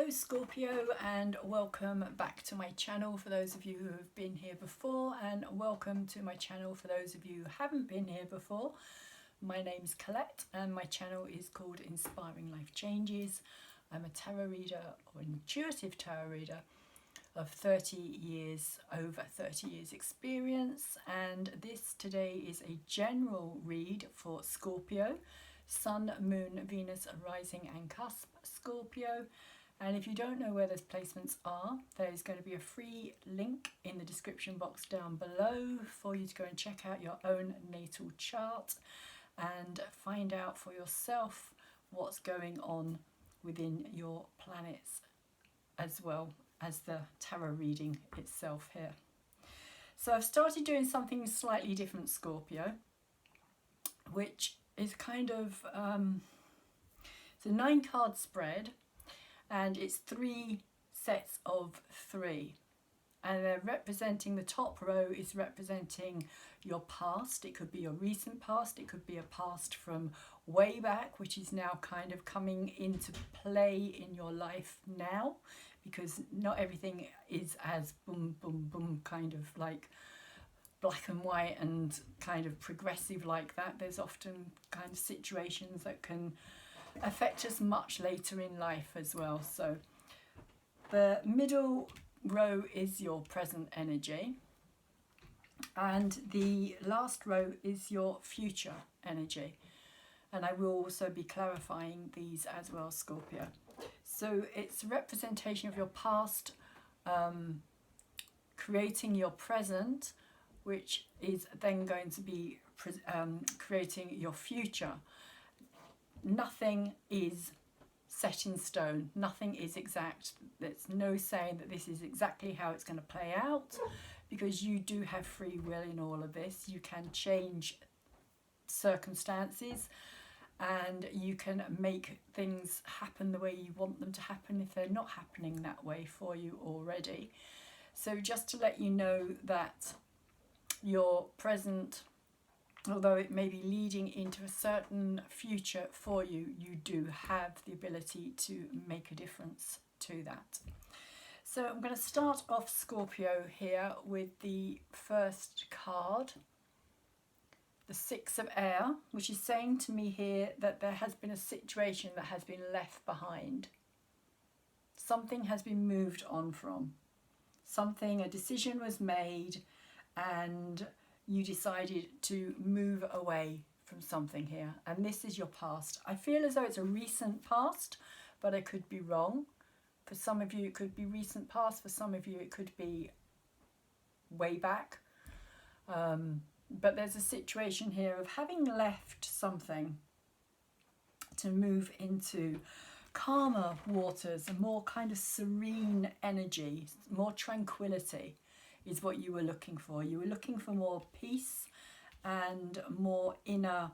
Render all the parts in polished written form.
Hello Scorpio, and welcome back to my channel for those of you who have been here before, and welcome to my channel for those of you who haven't been here before. My name's Colette and my channel is called Inspiring Life Changes. I'm a tarot reader, or intuitive tarot reader, of 30 years, over 30 years experience, and this today is a general read for Scorpio, Sun, Moon, Venus, Rising and Cusp Scorpio. And if you don't know where those placements are, there's going to be a free link in the description box down below for you to go and check out your own natal chart and find out for yourself what's going on within your planets, as well as the tarot reading itself here. So I've started doing something slightly different, Scorpio, which is kind of it's a 9-card spread, and it's 3 sets of 3, and they're representing, the top row is representing your past. It could be your recent past, it could be a past from way back, which is now kind of coming into play in your life now, because not everything is as boom boom boom, kind of like black and white and kind of progressive like that. There's often kind of situations that can affect us much later in life as well. So the middle row is your present energy, and the last row is your future energy, and I will also be clarifying these as well, Scorpio. So it's a representation of your past creating your present, which is then going to be creating your future. Nothing is set in stone, nothing is exact. There's no saying that this is exactly how it's going to play out, because you do have free will in all of this. You can change circumstances and you can make things happen the way you want them to happen if they're not happening that way for you already. So just to let you know that your present, although it may be leading into a certain future for you, you do have the ability to make a difference to that. So I'm going to start off, Scorpio, here with the first card, the 6 of Air, which is saying to me here that there has been a situation that has been left behind. Something has been moved on from. Something, a decision was made, and you decided to move away from something here, and this is your past. I feel as though it's a recent past, but I could be wrong. For some of you it could be recent past, for some of you it could be way back, but there's a situation here of having left something to move into calmer waters, a more kind of serene energy, more tranquility is what you were looking for. You were looking for more peace and more inner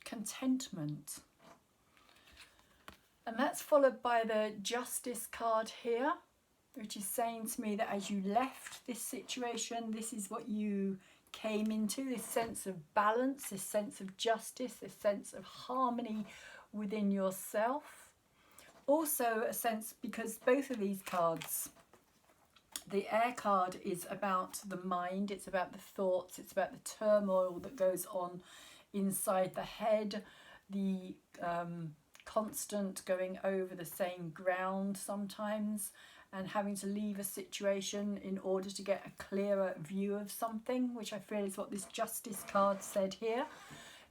contentment. And that's followed by the Justice card here, which is saying to me that as you left this situation, this is what you came into, this sense of balance, this sense of justice, this sense of harmony within yourself. Also a sense, because both of these cards, the Air card is about the mind, it's about the thoughts, it's about the turmoil that goes on inside the head, the constant going over the same ground sometimes, and having to leave a situation in order to get a clearer view of something, which I feel is what this Justice card said here,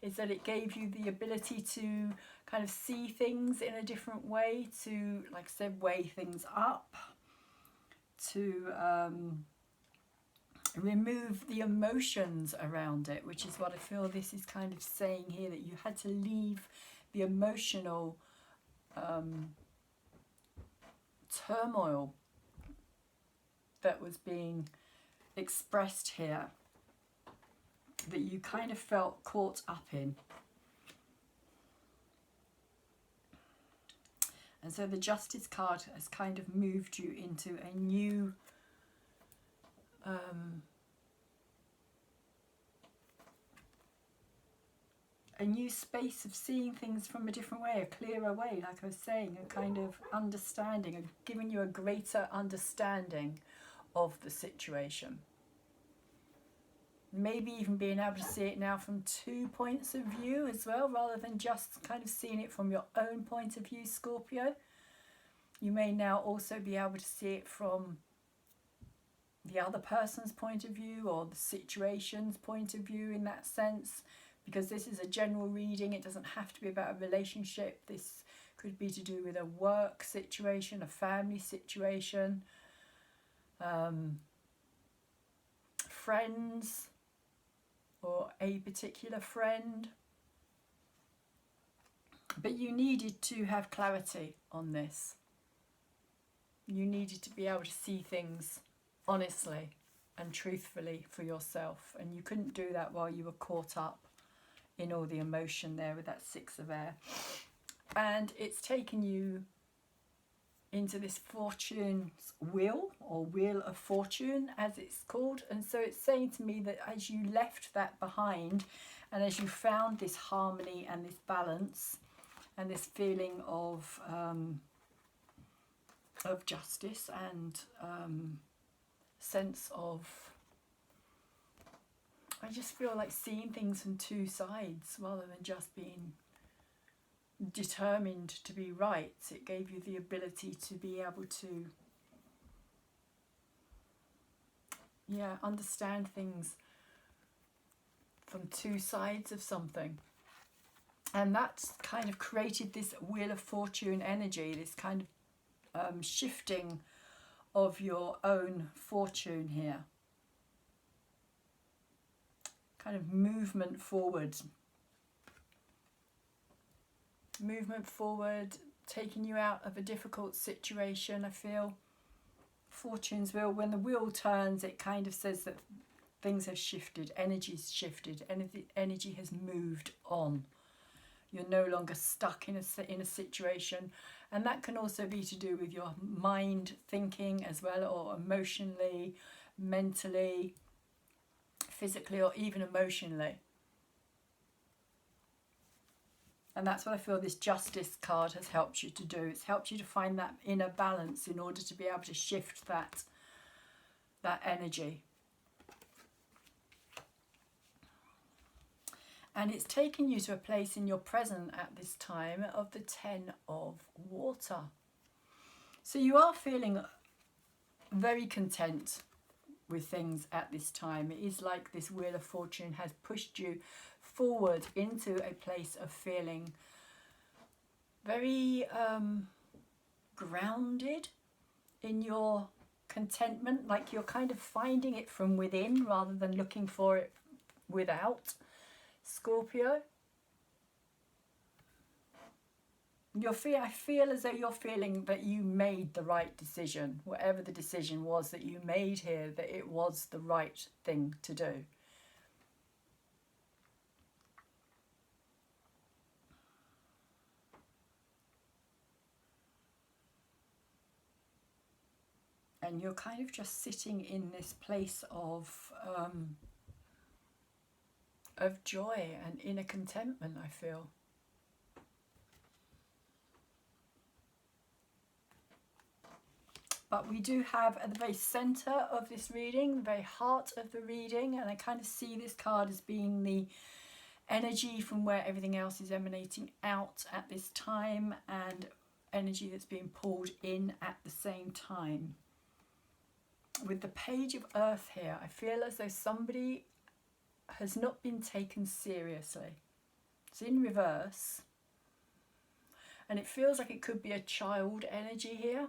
is that it gave you the ability to kind of see things in a different way, to, like I said, weigh things up, to remove the emotions around it, which is what I feel this is kind of saying here, that you had to leave the emotional turmoil that was being expressed here, that you kind of felt caught up in. And so the Justice card has kind of moved you into a new a new space of seeing things from a different way, a clearer way, like I was saying, a kind of understanding, and giving you a greater understanding of the situation. Maybe even being able to see it now from 2 points of view as well, rather than just kind of seeing it from your own point of view, Scorpio. You may now also be able to see it from the other person's point of view, or the situation's point of view in that sense, because this is a general reading. It doesn't have to be about a relationship. This could be to do with a work situation, a family situation, friends, or a particular friend. But you needed to have clarity on this. You needed to be able to see things honestly and truthfully for yourself, and you couldn't do that while you were caught up in all the emotion there with that 6 of air. And it's taken you into this fortune's wheel, or wheel of fortune as it's called. And so it's saying to me that as you left that behind, and as you found this harmony and this balance and this feeling of justice and sense of, I just feel like seeing things from 2 sides rather than just being determined to be right. It gave you the ability to be able to, understand things from 2 sides of something. And that's kind of created this Wheel of Fortune energy, this kind of shifting of your own fortune here. Kind of movement forward. Movement forward, taking you out of a difficult situation, I feel. Fortune's wheel, when the wheel turns, it kind of says that things have shifted, energy's shifted, energy has moved on. You're no longer stuck in a situation. And that can also be to do with your mind thinking as well, or emotionally, mentally, physically, or even emotionally. And that's what I feel this Justice card has helped you to do. It's helped you to find that inner balance in order to be able to shift that energy. And it's taken you to a place in your present at this time of the 10 of water. So you are feeling very content with things at this time. It is like this Wheel of Fortune has pushed you forward into a place of feeling very grounded in your contentment, like you're kind of finding it from within rather than looking for it without, Scorpio. I feel as though you're feeling that you made the right decision. Whatever the decision was that you made here, that it was the right thing to do. And you're kind of just sitting in this place of joy and inner contentment, I feel. But we do have at the very centre of this reading, the very heart of the reading, and I kind of see this card as being the energy from where everything else is emanating out at this time, and energy that's being pulled in at the same time. With the Page of Earth here, I feel as though somebody has not been taken seriously. It's in reverse. And it feels like it could be a child energy here.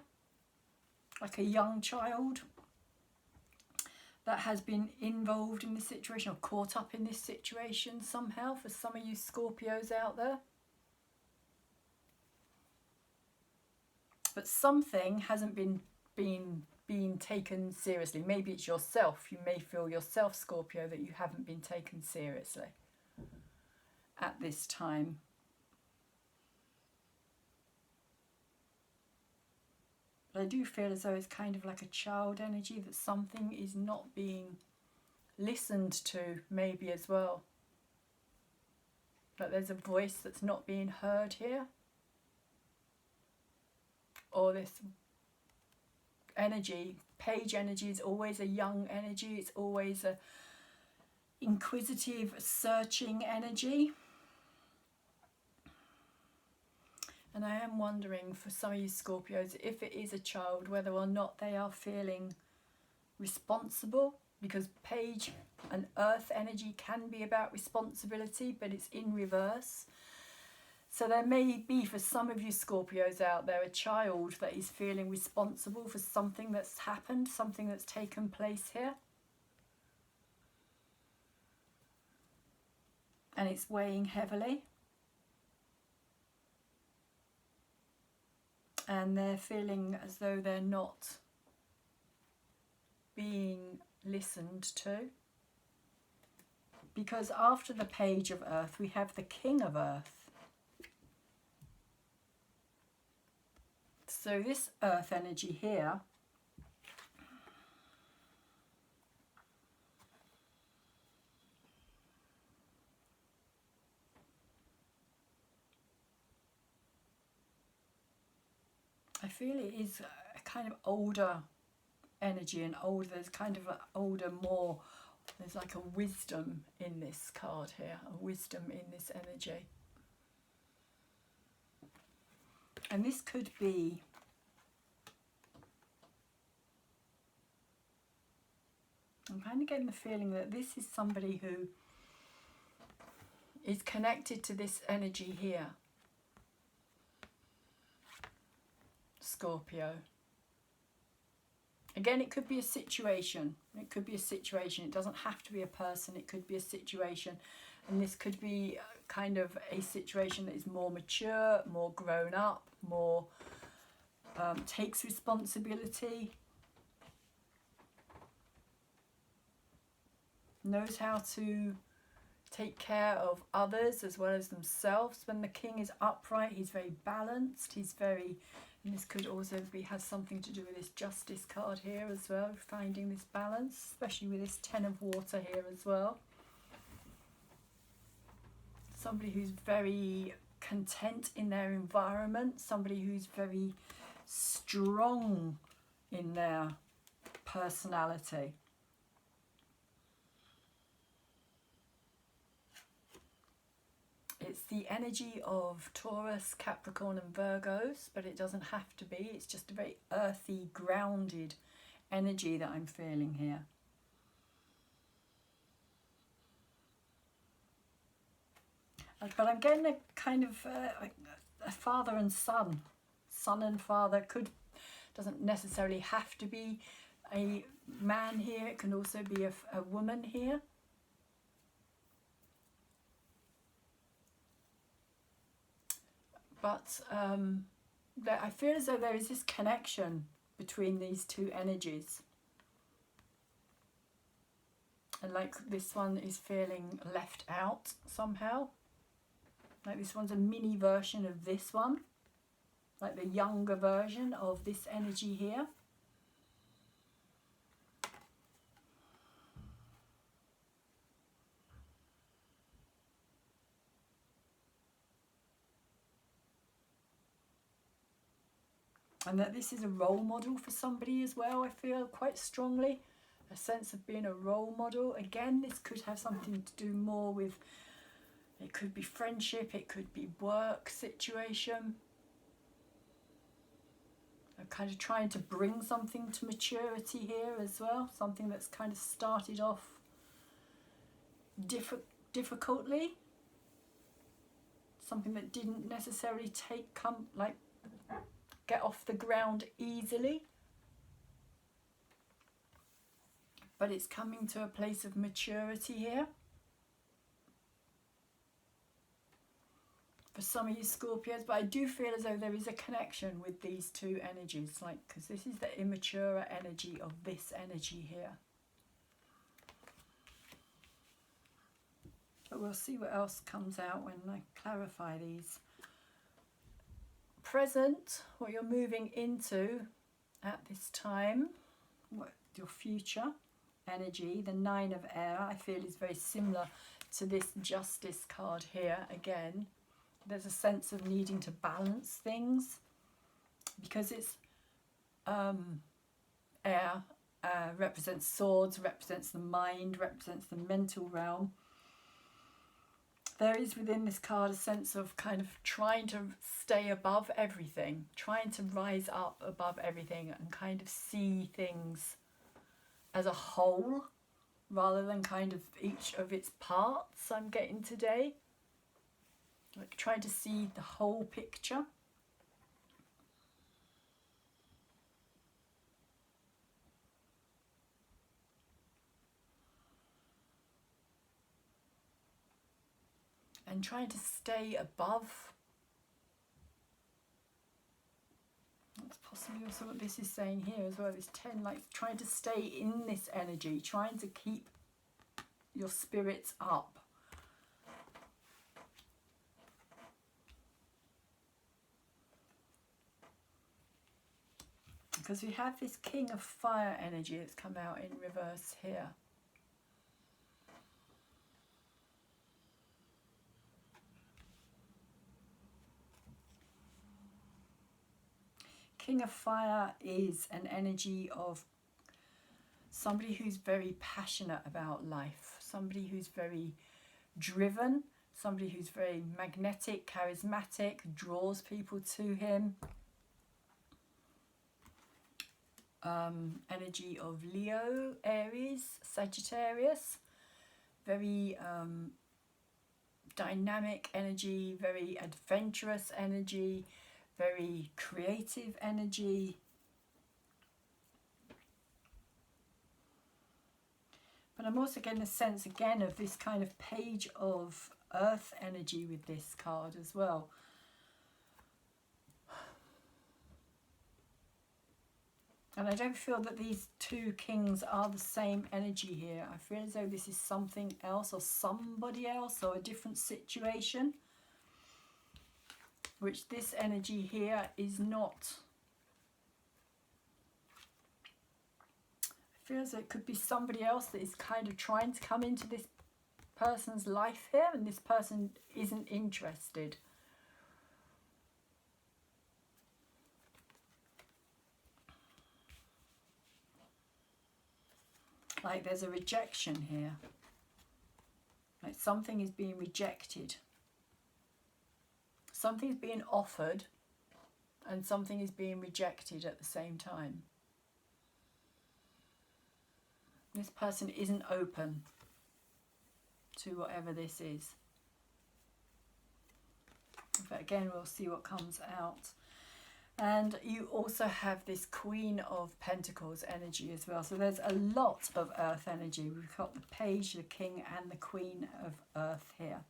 Like a young child that has been involved in this situation or caught up in this situation somehow, for some of you Scorpios out there. But something hasn't been taken seriously. Maybe it's yourself. You may feel yourself, Scorpio, that you haven't been taken seriously at this time. But I do feel as though it's kind of like a child energy, that something is not being listened to, maybe as well. Like there's a voice that's not being heard here. Or this energy, page energy, is always a young energy. It's always a inquisitive, searching energy. And I am wondering for some of you Scorpios, if it is a child, whether or not they are feeling responsible, because page and earth energy can be about responsibility, but it's in reverse. So there may be, for some of you Scorpios out there, a child that is feeling responsible for something that's happened, something that's taken place here. And it's weighing heavily. And they're feeling as though they're not being listened to. Because after the page of earth, we have the king of earth. So this earth energy here I feel it is a kind of older energy, and older, there's kind of an older, more, there's like a wisdom in this card here, a wisdom in this energy. And this could be I'm kind of getting the feeling that this is somebody who is connected to this energy here, Scorpio. Again, it could be a situation. It could be a situation. It doesn't have to be a person. It could be a situation. And this could be kind of a situation that is more mature, more grown up, more takes responsibility, knows how to take care of others as well as themselves. When the king is upright, he's very balanced. He's very, and this could also be has something to do with this justice card here as well, finding this balance, especially with this 10 of water here as well. Somebody who's very content in their environment, somebody who's very strong in their personality. It's the energy of Taurus, Capricorn and Virgos, but it doesn't have to be. It's just a very earthy, grounded energy that I'm feeling here. But I'm getting a kind of a father and son. Son and father doesn't necessarily have to be a man here. It can also be a woman here. But I feel as though there is this connection between these two energies. And like this one is feeling left out somehow. Like this one's a mini version of this one. Like the younger version of this energy here. And that this is a role model for somebody as well, I feel quite strongly. A sense of being a role model. Again, this could have something to do more with, it could be friendship, it could be work situation. I'm kind of trying to bring something to maturity here as well. Something that's kind of started off difficultly. Something that didn't necessarily get off the ground easily. But it's coming to a place of maturity here. For some of you Scorpios, but I do feel as though there is a connection with these two energies, like, because this is the immature energy of this energy here. But we'll see what else comes out when I clarify these. Present, what you're moving into at this time, what your future energy, the 9 of air, I feel is very similar to this Justice card here again, there's a sense of needing to balance things because it's air, represents swords, represents the mind, represents the mental realm. There is within this card a sense of kind of trying to stay above everything, trying to rise up above everything and kind of see things as a whole rather than kind of each of its parts. I'm getting today, like trying to see the whole picture. And trying to stay above. That's possibly also what this is saying here as well. This 10, like trying to stay in this energy, trying to keep your spirits up. Because we have this King of Fire energy that's come out in reverse here. King of Fire is an energy of somebody who's very passionate about life, somebody who's very driven, somebody who's very magnetic, charismatic, draws people to him. Energy of Leo, Aries, Sagittarius, very dynamic energy, very adventurous energy, very creative energy. But I'm also getting a sense again of this kind of page of earth energy with this card as well. And I don't feel that these two kings are the same energy here. I feel as though this is something else or somebody else or a different situation. Which this energy here is not. I feel as though it could be somebody else that is kind of trying to come into this person's life here and this person isn't interested. Like there's a rejection here. Like something is being rejected. Something's being offered and something is being rejected at the same time. This person isn't open to whatever this is. But again, we'll see what comes out. And you also have this Queen of Pentacles energy as well. So there's a lot of earth energy. We've got the Page, the King and the Queen of Earth here.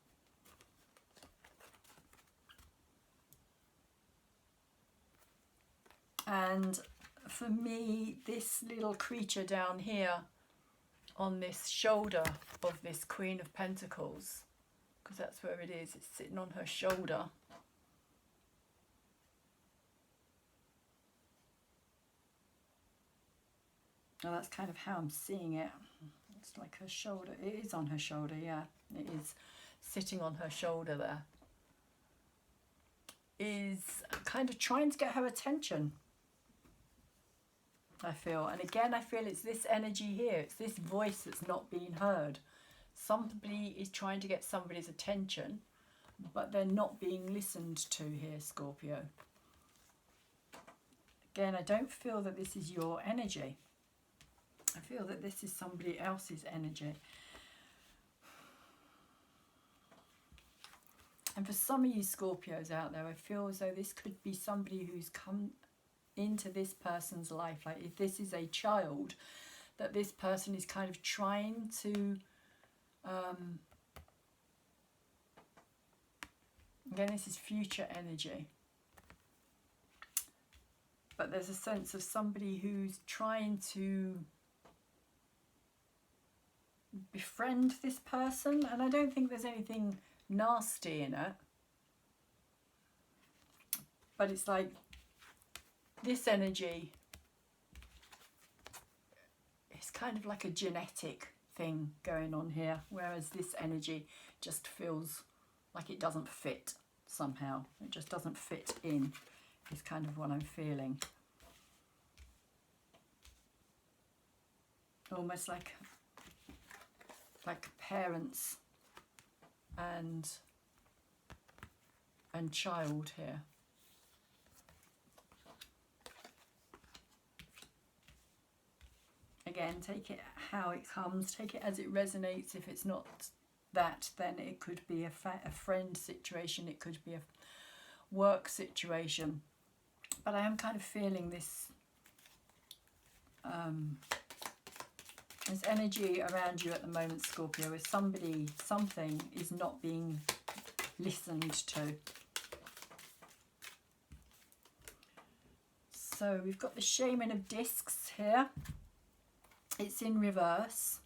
And for me, this little creature down here on this shoulder of this Queen of Pentacles, because that's where it is, it's sitting on her shoulder. Now that's kind of how I'm seeing it. It's like her shoulder. It is on her shoulder, yeah. It is sitting on her shoulder there. Is kind of trying to get her attention, I feel. And again, I feel it's this energy here. It's this voice that's not being heard. Somebody is trying to get somebody's attention, but they're not being listened to here, Scorpio. Again, I don't feel that this is your energy. I feel that this is somebody else's energy. And for some of you Scorpios out there, I feel as though this could be somebody who's come into this person's life. Like if this is a child, that this person is kind of trying to again, this is future energy, but there's a sense of somebody who's trying to befriend this person, and I don't think there's anything nasty in it, but it's like this energy is kind of like a genetic thing going on here, whereas this energy just feels like it doesn't fit somehow. It just doesn't fit in, is kind of what I'm feeling. Almost like parents and child here. Again, take it how it comes, take it as it resonates. If it's not that, then it could be a friend situation, it could be a work situation. But I am kind of feeling this this energy around you at the moment, Scorpio, is something is not being listened to. So we've got the Shaman of Discs here. It's in reverse.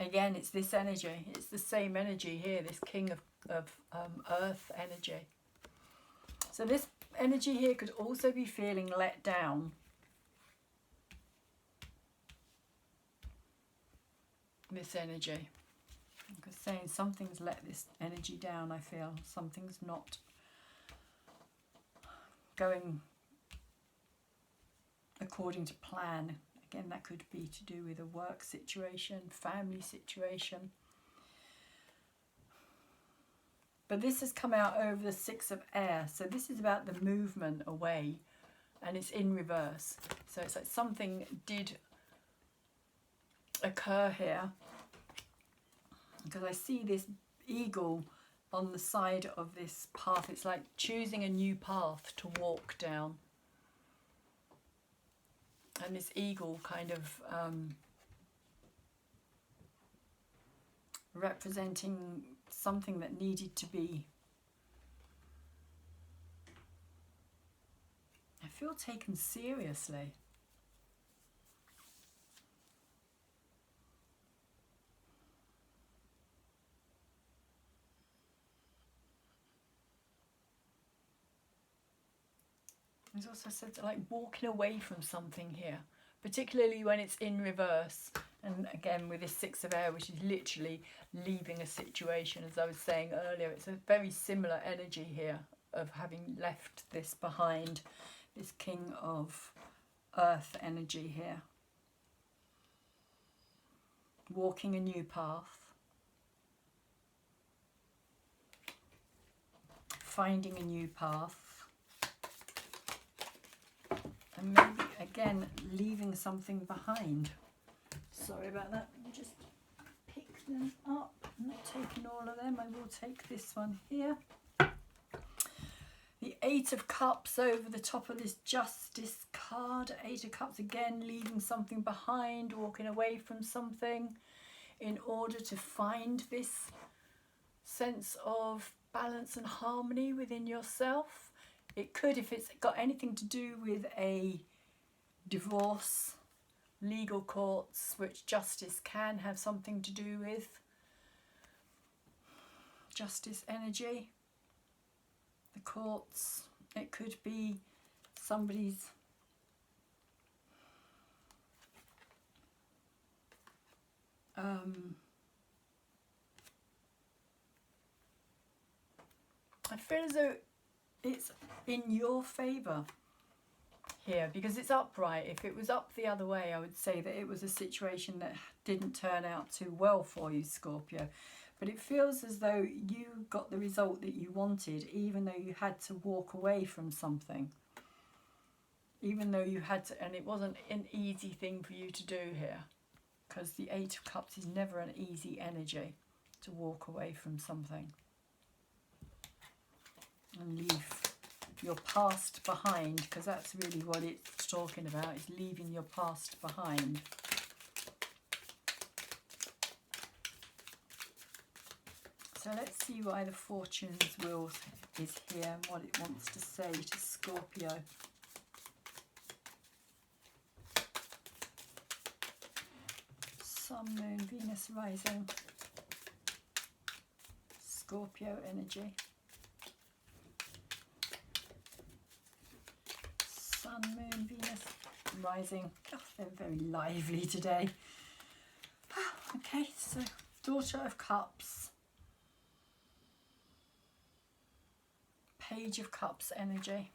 Again, it's this energy. It's the same energy here, this King of Earth energy. So this energy here could also be feeling let down. This energy. I'm just saying something's let this energy down, I feel. Something's not going according to plan. Again, that could be to do with a work situation, family situation. But this has come out over the Six of Air. So this is about the movement away, and it's in reverse. So it's like something did occur here, because I see this eagle on the side of this path. It's like choosing a new path to walk down. And this eagle kind of representing something that needed to be, I feel, taken seriously. There's also said like walking away from something here, particularly when it's in reverse. And again, with this Six of Air, which is literally leaving a situation, as I was saying earlier, it's a very similar energy here of having left this behind, this King of Earth energy here. Walking a new path. Finding a new path. And maybe, again, leaving something behind. Sorry about that. Let me just pick them up. I'm not taking all of them. I will take this one here. The Eight of Cups over the top of this Justice card. Eight of Cups, again, leaving something behind, walking away from something in order to find this sense of balance and harmony within yourself. It could, if it's got anything to do with a divorce, legal courts, which justice can have something to do with. Justice energy, the courts. It could be somebody's I feel as though it's in your favour here, because it's upright. If it was up the other way, I would say that it was a situation that didn't turn out too well for you, Scorpio. But it feels as though you got the result that you wanted, even though you had to walk away from something. Even though you had to, and it wasn't an easy thing for you to do here, because the Eight of Cups is never an easy energy to walk away from something and leave your past behind, because that's really what it's talking about, is leaving your past behind. So let's see why the Fortune's Wheel is here and what it wants to say to Scorpio. Sun, Moon, Venus rising. Scorpio energy. Sun, Moon, Venus. rising. Oh, they're very lively today. Okay, so Daughter of Cups. Page of Cups energy.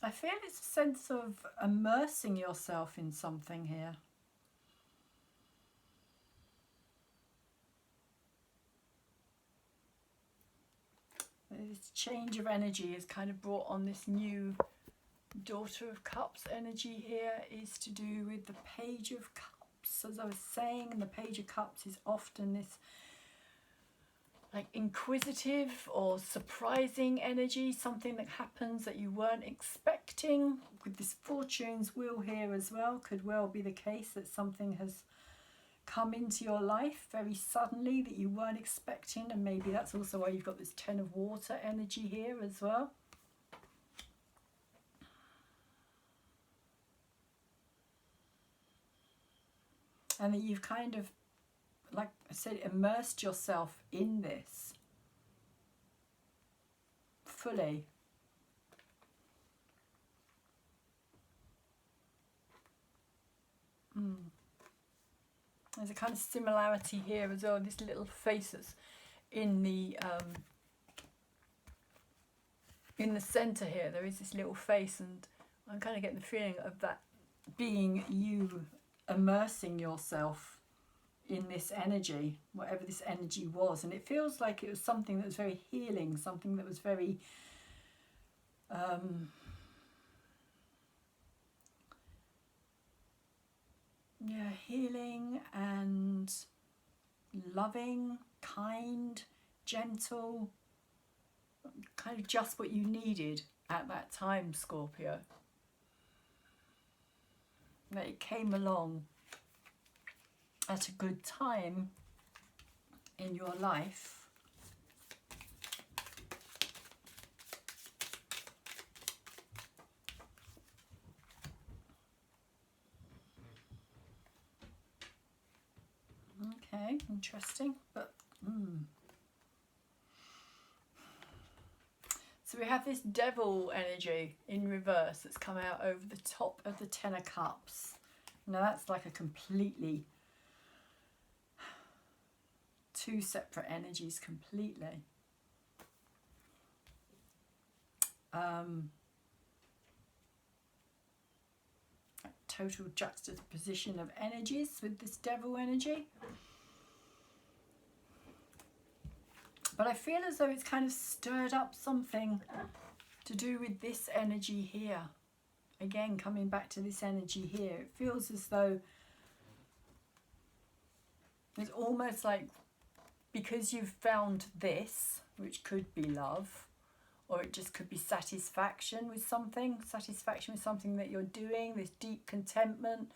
I feel it's a sense of immersing yourself in something here. This change of energy is kind of brought on this new Daughter of Cups energy here, is to do with the Page of Cups. As I was saying, and the Page of Cups is often this like inquisitive or surprising energy, something that happens that you weren't expecting. With this Fortune's wheel here as well, could well be the case that something has come into your life very suddenly that you weren't expecting, and maybe that's also why you've got this Ten of Water energy here as well. And that you've kind of, like I said, immersed yourself in this fully. There's a kind of similarity here as well. This little face that's in the center here. There is this little face, and I'm kind of getting the feeling of that being you immersing yourself in this energy, whatever this energy was. And it feels like it was something that was very healing, something that was very yeah, healing and loving, kind, gentle, kind of just what you needed at that time, Scorpio. That it came along at a good time in your life. Okay, interesting, but so we have this Devil energy in reverse that's come out over the top of the Ten of Cups. Now that's like a completely two separate energies completely. Total juxtaposition of energies with this Devil energy. But I feel as though it's kind of stirred up something to do with this energy here. Again, coming back to this energy here, it feels as though it's almost like, because you've found this, which could be love, or it just could be satisfaction with something that you're doing, this deep contentment,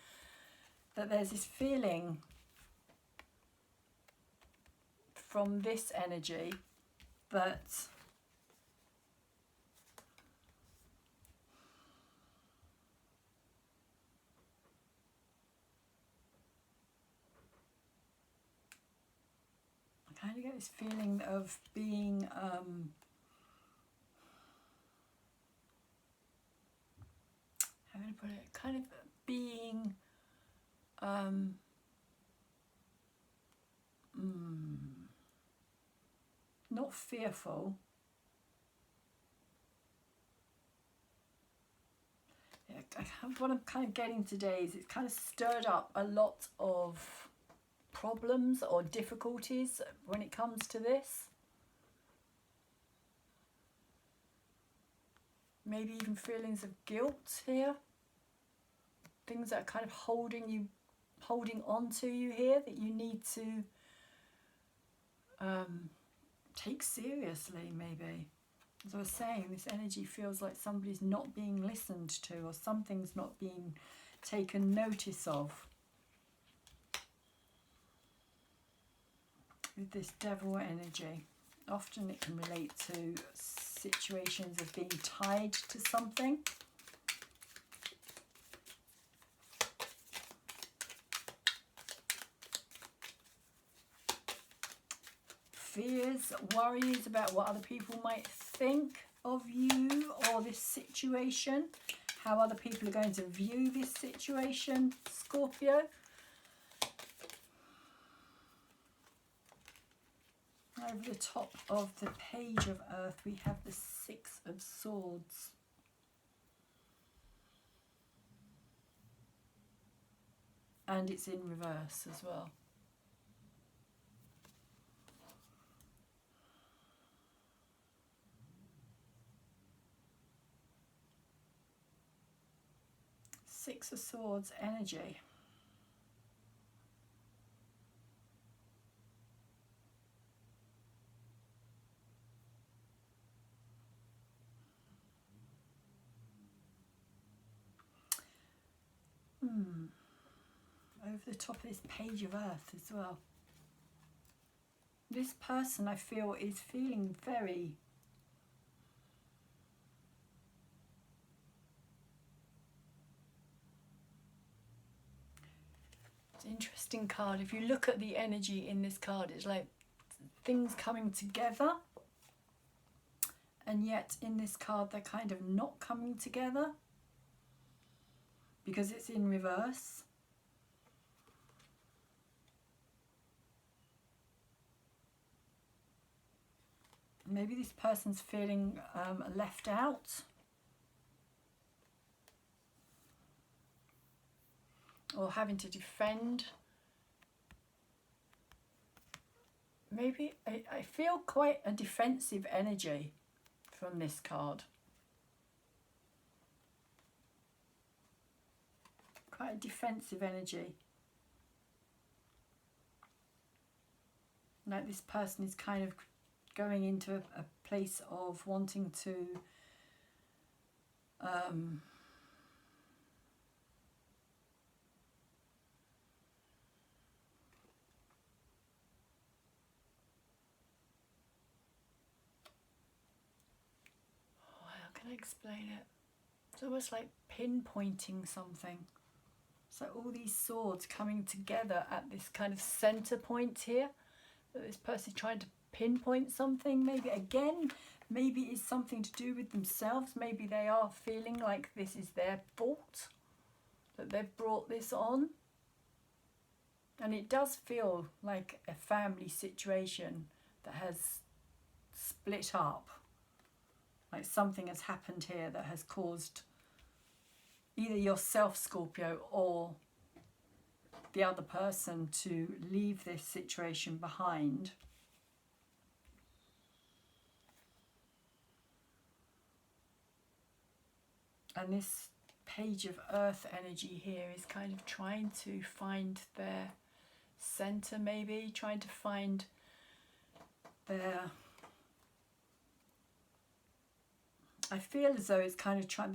that there's this feeling from this energy that I kind of get this feeling of being how do I put it? Kind of being not fearful. Yeah, what I'm kind of getting today is it's kind of stirred up a lot of problems or difficulties when it comes to this. Maybe even feelings of guilt here. Things that are kind of holding on to you here that you need to take seriously, maybe. As I was saying, this energy feels like somebody's not being listened to, or something's not being taken notice of. With this Devil energy, often it can relate to situations of being tied to something. fears, worries about what other people might think of you or this situation, how other people are going to view this situation, Scorpio. Over the top of the Page of Earth, we have the Six of Swords. And it's in reverse as well. Six of Swords energy. Over the top of this Page of Earth as well. This person, I feel, is feeling very it's an interesting card. If you look at the energy in this card, it's like things coming together, and yet in this card they're kind of not coming together because it's in reverse. Maybe this person's feeling left out, or having to defend. Maybe I feel quite a defensive energy from this card. Quite a defensive energy. Like this person is kind of going into a place of wanting to how can I explain it? It's almost like pinpointing something. So all these swords coming together at this kind of center point here. That this person is trying to pinpoint something. Maybe again, maybe it's something to do with themselves. Maybe they are feeling like this is their fault, that they've brought this on. And it does feel like a family situation that has split up. Like something has happened here that has caused either yourself, Scorpio, or the other person to leave this situation behind. And this Page of Earth energy here is kind of trying to find their center, maybe trying to find their, I feel as though it's kind of trying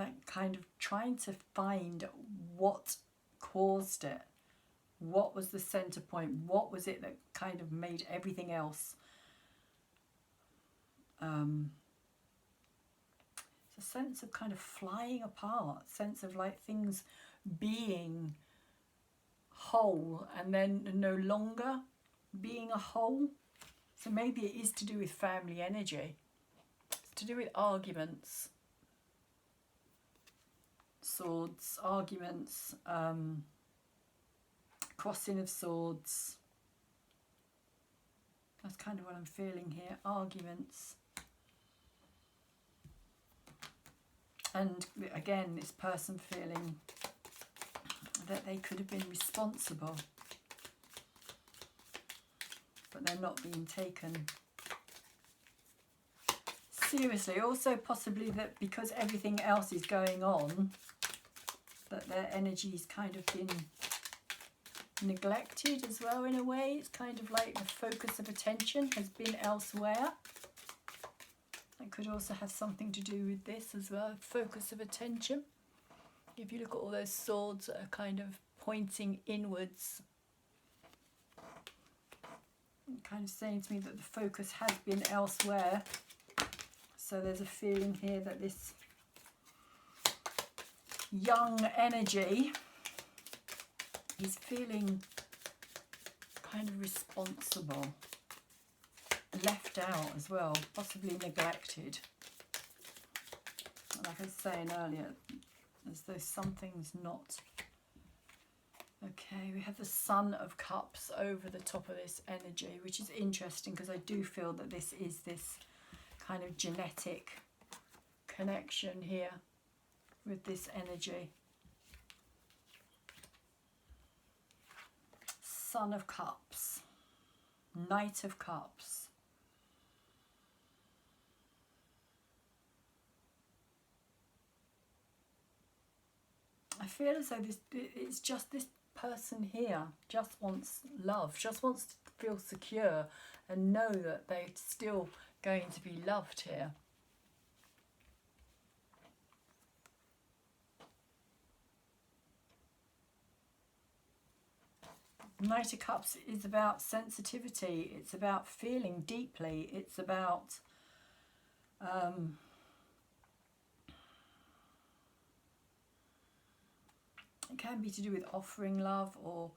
to find what caused it. What was the center point? What was it that kind of made everything else? It's a sense of kind of flying apart, sense of like things being whole and then no longer being a whole. So maybe it is to do with family energy. It's to do with arguments. Swords, arguments, crossing of swords. That's kind of what I'm feeling here. Arguments. And again, this person feeling that they could have been responsible, but they're not being taken seriously. Also possibly that because everything else is going on, that their energy's kind of been neglected as well in a way. It's kind of like the focus of attention has been elsewhere. That could also have something to do with this as well, focus of attention. If you look at all those swords that are kind of pointing inwards, kind of saying to me that the focus has been elsewhere. So there's a feeling here that this young energy is feeling kind of responsible. left out as well, possibly neglected. Like I was saying earlier, as though something's not. Okay, we have the Sun of Cups over the top of this energy, which is interesting because I do feel that this is this kind of genetic connection here with this energy. Sun of Cups, Knight of Cups. I feel as though it's just this person here just wants love, just wants to feel secure and know that they're still going to be loved here. Knight of Cups is about sensitivity, it's about feeling deeply, it's about it can be to do with offering love or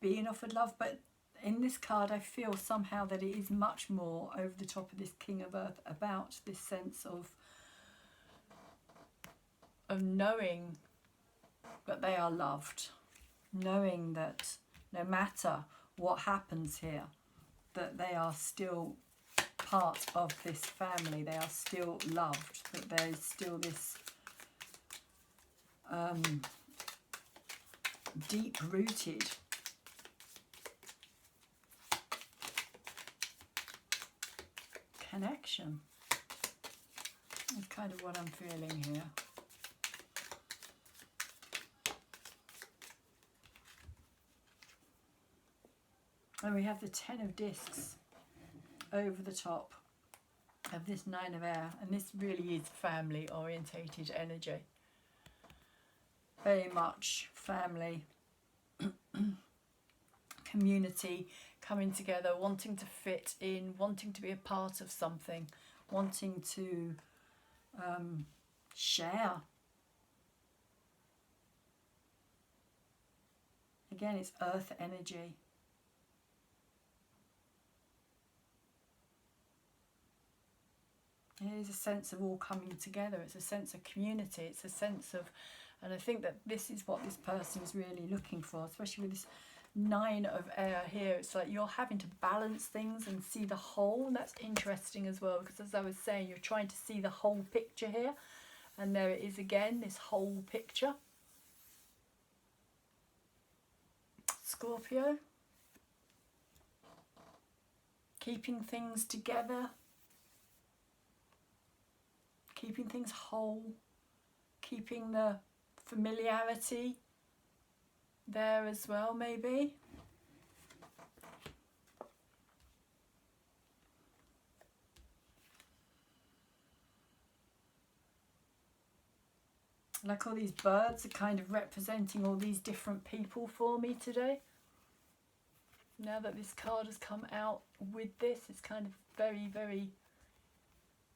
being offered love, but in this card I feel somehow that it is much more over the top of this King of Earth about this sense of knowing that they are loved, knowing that no matter what happens here, that they are still part of this family, they are still loved, that there is still this deep-rooted connection. That's kind of what I'm feeling here. And we have the Ten of Discs over the top of this Nine of Air, and this really is family orientated energy. Very much family, community coming together, wanting to fit in, wanting to be a part of something, wanting to share. Again, it's earth energy. It is a sense of all coming together. It's a sense of community. It's a sense of, and I think that this is what this person is really looking for, especially with this Nine of Air here. It's like you're having to balance things and see the whole, and that's interesting as well, because as I was saying, you're trying to see the whole picture here, and there it is again, this whole picture. Scorpio, keeping things together, keeping things whole, keeping the familiarity there as well, maybe. Like all these birds are kind of representing all these different people for me today. Now that this card has come out with this, it's kind of very, very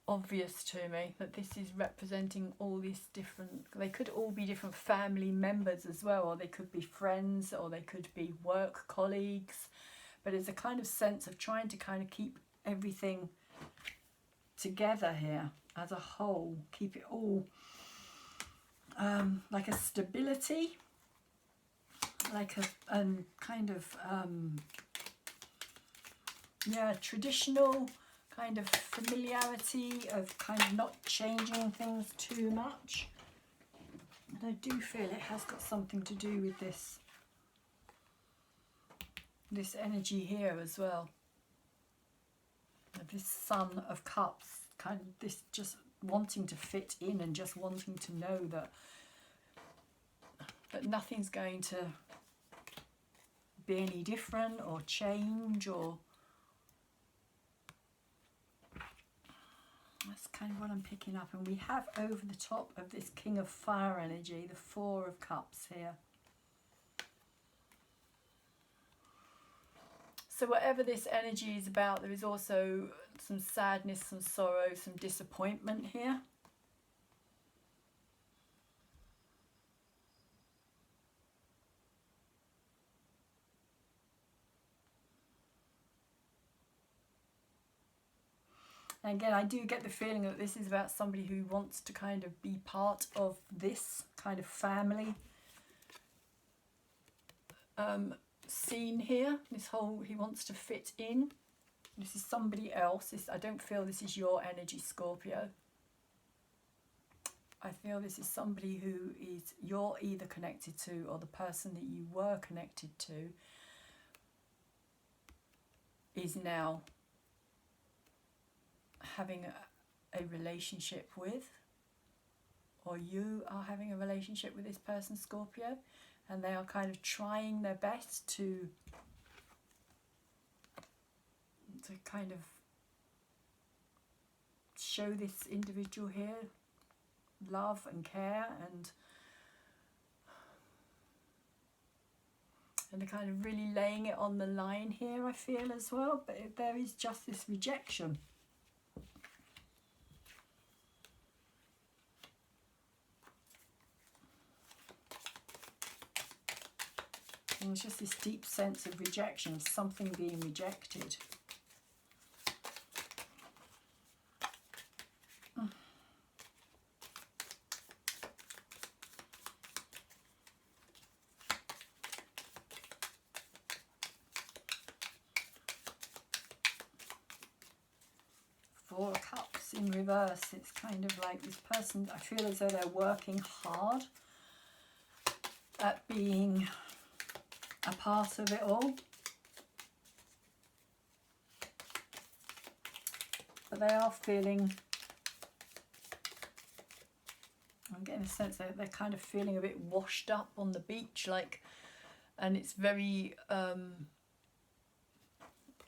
obvious to me that this is representing all these different, they could all be different family members as well, or they could be friends, or they could be work colleagues, but it's a kind of sense of trying to kind of keep everything together here as a whole, keep it all like a stability, like a kind of yeah, traditional kind of familiarity of kind of not changing things too much. And I do feel it has got something to do with this energy here as well. This Sun of Cups, kind of this just wanting to fit in and just wanting to know that nothing's going to be any different or change, or that's kind of what I'm picking up. And we have over the top of this King of Fire energy, the Four of Cups here. So whatever this energy is about, there is also some sadness, some sorrow, some disappointment here. And again, I do get the feeling that this is about somebody who wants to kind of be part of this kind of family scene here. This whole, he wants to fit in. This is somebody else. I don't feel this is your energy, Scorpio. I feel this is somebody who is you're either connected to, or the person that you were connected to is now having a relationship with, or you are having a relationship with this person, Scorpio, and they are kind of trying their best to kind of show this individual here love and care, and they're kind of really laying it on the line here, I feel, as well. But there is just this rejection. And there's just this deep sense of rejection, of something being rejected. Four of Cups in reverse. It's kind of like this person, I feel as though they're working hard at being a part of it all. But they are feeling, I'm getting a sense that they're kind of feeling a bit washed up on the beach, like, and it's very,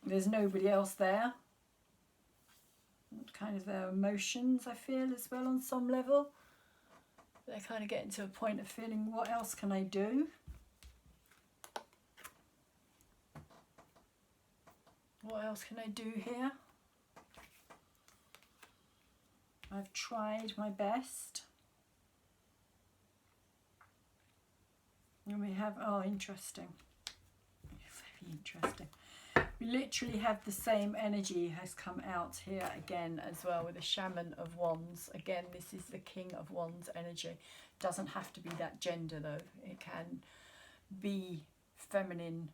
there's nobody else there. Kind of their emotions, I feel, as well, on some level. They're kind of getting to a point of feeling, what else can I do? What else can I do here? I've tried my best. And we have, oh, interesting. Very interesting. We literally have the same energy has come out here again as well, with the Shaman of Wands. Again, this is the King of Wands energy. Doesn't have to be that gender though. It can be feminine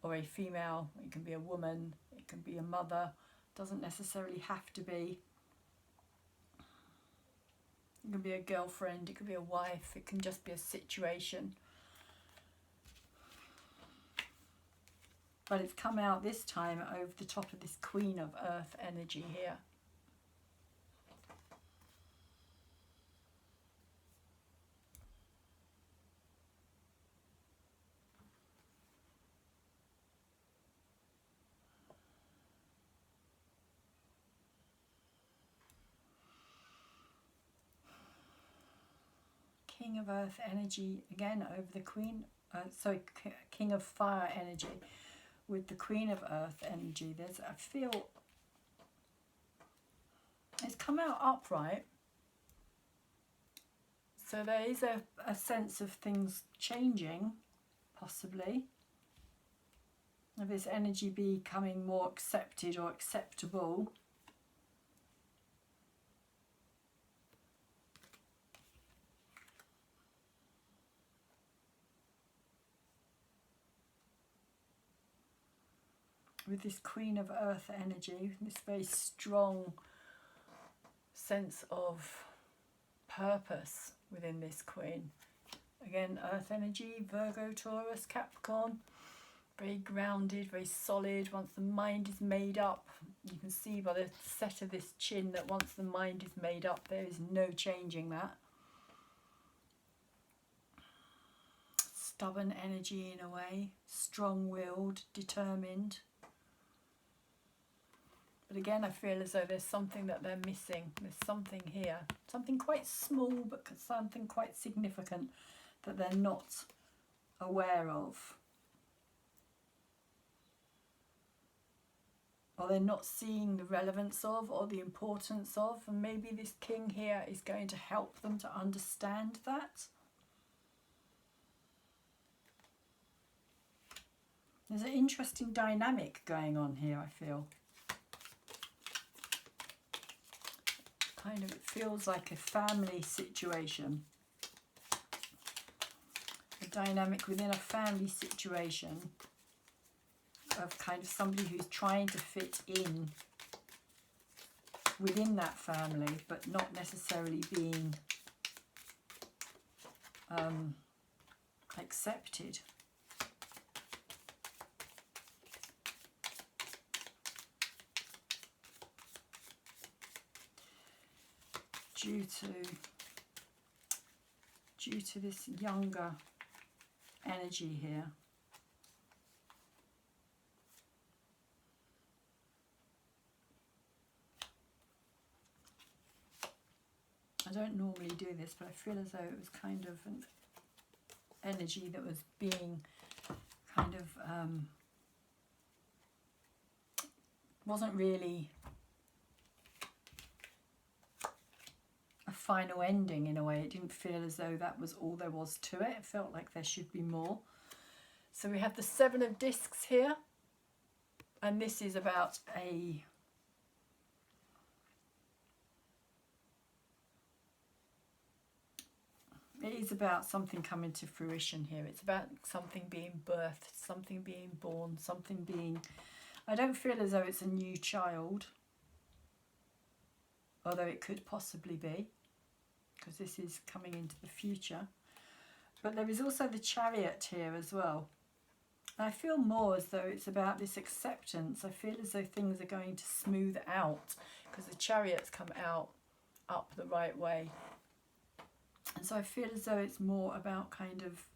or a female. It can be a woman. It can be a mother. Doesn't necessarily have to be. It can be a girlfriend. It can be a wife. It can just be a situation. But it's come out this time over the top of this Queen of Earth energy here. King of Earth energy again over the Queen, King of Fire energy. With the Queen of Earth energy, there's, I feel, it's come out upright. So there is a sense of things changing, possibly. Of this energy becoming more accepted or acceptable. With this Queen of Earth energy, this very strong sense of purpose within this Queen. Again, Earth energy, Virgo, Taurus, Capricorn, very grounded, very solid. Once the mind is made up, you can see by the set of this chin that once the mind is made up, there is no changing that. Stubborn energy in a way, strong-willed, determined. But again, I feel as though there's something that they're missing. There's something here. Something quite small, but something quite significant that they're not aware of. Or they're not seeing the relevance of, or the importance of. And maybe this king here is going to help them to understand that. There's an interesting dynamic going on here, I feel. kind of, it feels like a family situation. A dynamic within a family situation of kind of somebody who's trying to fit in within that family, but not necessarily being accepted. Due to this younger energy here. I don't normally do this, but I feel as though it was kind of an energy that was being kind of wasn't really a final ending in a way. It didn't feel as though that was all there was to it. It felt like there should be more. So we have the Seven of Discs here, and this is about a it is about something coming to fruition here. It's about something being birthed, something being born, something being, I don't feel as though it's a new child, although it could possibly be, because this is coming into the future. But there is also the Chariot here as well. I feel more as though it's about this acceptance. I feel as though things are going to smooth out, because the Chariot's come out up the right way. And so I feel as though it's more about kind of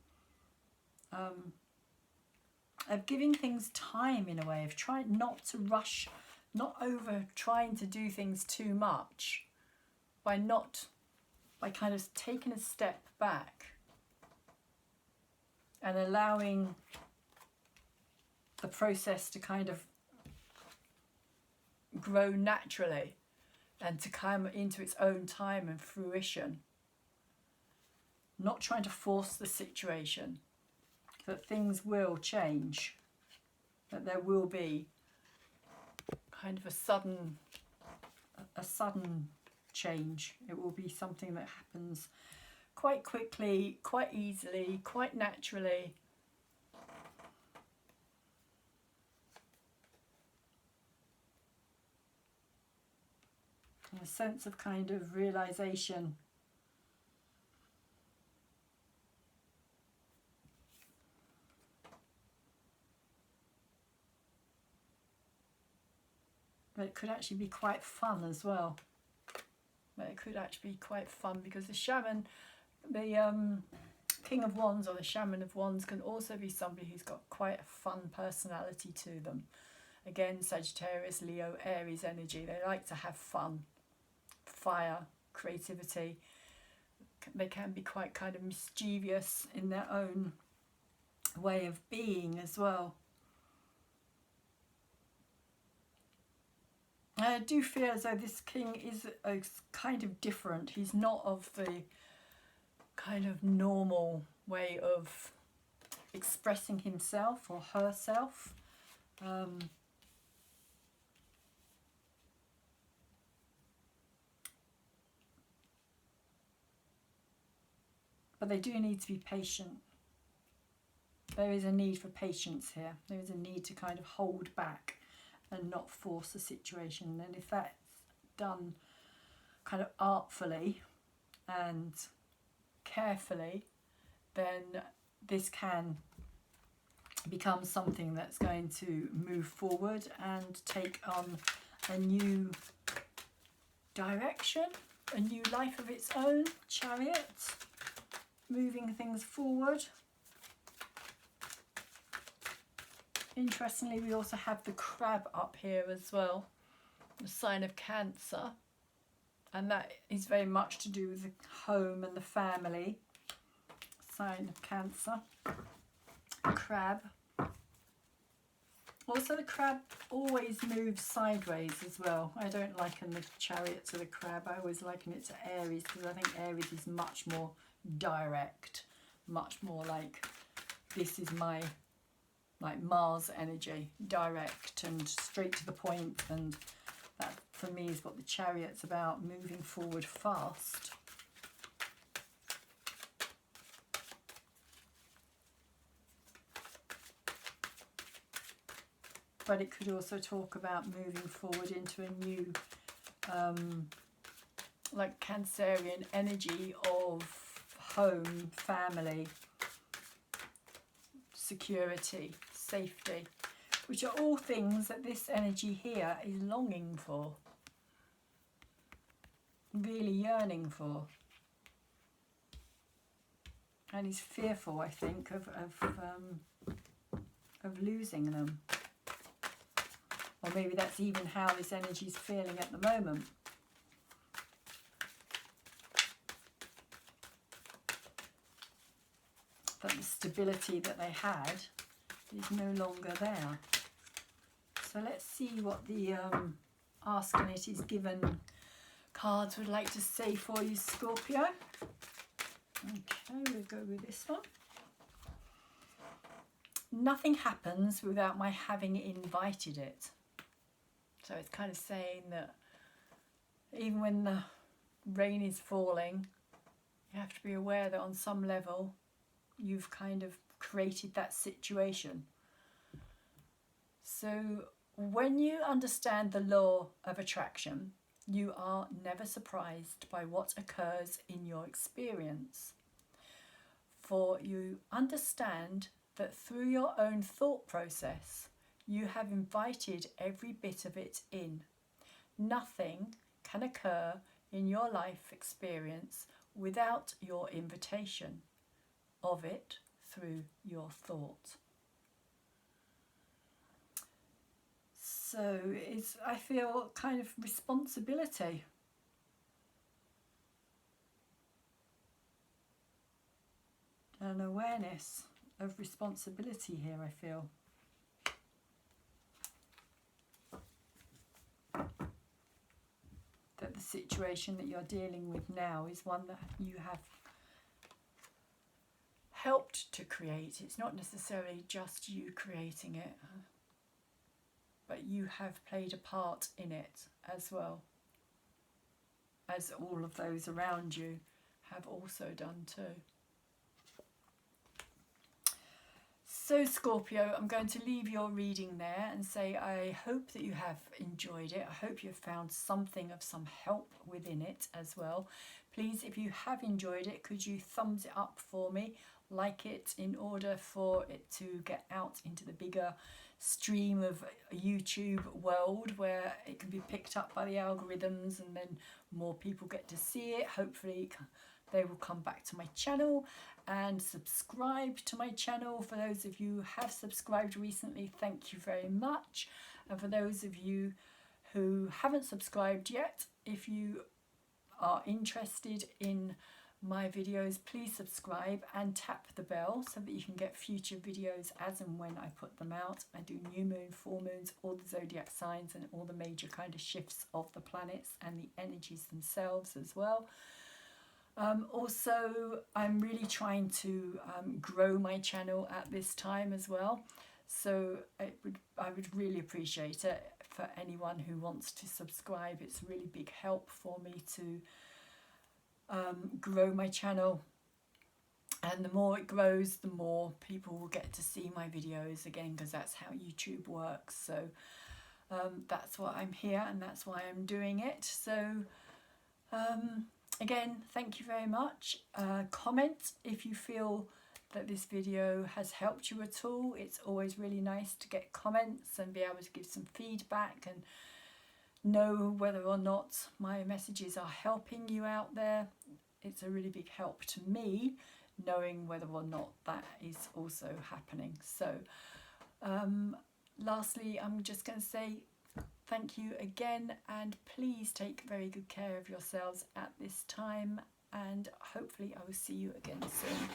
giving things time in a way, of trying not to rush, not over trying to do things too much, by kind of taking a step back and allowing the process to kind of grow naturally and to come into its own time and fruition. Not trying to force the situation, that things will change, that there will be kind of a sudden change. It will be something that happens quite quickly, quite easily, quite naturally. And a sense of kind of realization. But it could actually be quite fun as well. But it could actually be quite fun, because the shaman, the King of Wands or the Shaman of Wands, can also be somebody who's got quite a fun personality to them. Again, Sagittarius, Leo, Aries energy. They like to have fun, fire, creativity. They can be quite kind of mischievous in their own way of being as well. I do feel as though this king is a kind of different. He's not of the kind of normal way of expressing himself or herself. But they do need to be patient. There is a need for patience here. There is a need to kind of hold back and not force the situation. And if that's done kind of artfully and carefully, then this can become something that's going to move forward and take on a new direction, a new life of its own. Chariot, moving things forward. Interestingly, we also have the crab up here as well, the sign of Cancer, and that is very much to do with the home and the family. Sign of Cancer, crab. Also, the crab always moves sideways as well. I don't liken the Chariot to the crab. I always liken it to Aries, because I think Aries is much more direct, much more like, this is my Mars energy, direct and straight to the point, and that for me is what the Chariot's about, moving forward fast. But it could also talk about moving forward into a new, like Cancerian energy of home, family, security, safety, which are all things that this energy here is longing for, really yearning for, and is fearful, I think, of losing them. Or maybe that's even how this energy is feeling at the moment. That the stability that they had is no longer there. So let's see what the Asking It Is Given cards would like to say for you, Scorpio. Okay, we'll go with this one. Nothing happens without my having invited it. So it's kind of saying that even when the rain is falling, you have to be aware that on some level you've kind of created that situation. So when you understand the law of attraction, you are never surprised by what occurs in your experience. For you understand that through your own thought process, you have invited every bit of it in. Nothing can occur in your life experience without your invitation of it through your thought. So it's, I feel, kind of responsibility. An awareness of responsibility here, I feel. That the situation that you're dealing with now is one that you have helped to create. It's not necessarily just you creating it, but you have played a part in it as well, as all of those around you have also done too. So Scorpio, I'm going to leave your reading there and say I hope that you have enjoyed it. I hope you've found something of some help within it as well. Please, if you have enjoyed it, could you thumbs it up for me, like it, in order for it to get out into the bigger stream of YouTube world where it can be picked up by the algorithms and then more people get to see it. Hopefully they will come back to my channel and subscribe to my channel. For those of you who have subscribed recently, thank you very much. And for those of you who haven't subscribed yet, if you are interested in my videos, please subscribe and tap the bell so that you can get future videos as and when I put them out. I do new moon, full moons, all the zodiac signs and all the major kind of shifts of the planets and the energies themselves as well. Also, I'm really trying to grow my channel at this time as well. So I would really appreciate it for anyone who wants to subscribe. It's a really big help for me to grow my channel, and the more it grows, the more people will get to see my videos again, because that's how YouTube works. So that's why I'm here and that's why I'm doing it. So again, thank you very much. Comment if you feel that this video has helped you at all. It's always really nice to get comments and be able to give some feedback and know whether or not my messages are helping you out there. It's a really big help to me knowing whether or not that is also happening. So lastly, I'm just going to say thank you again, and please take very good care of yourselves at this time, and hopefully I will see you again soon.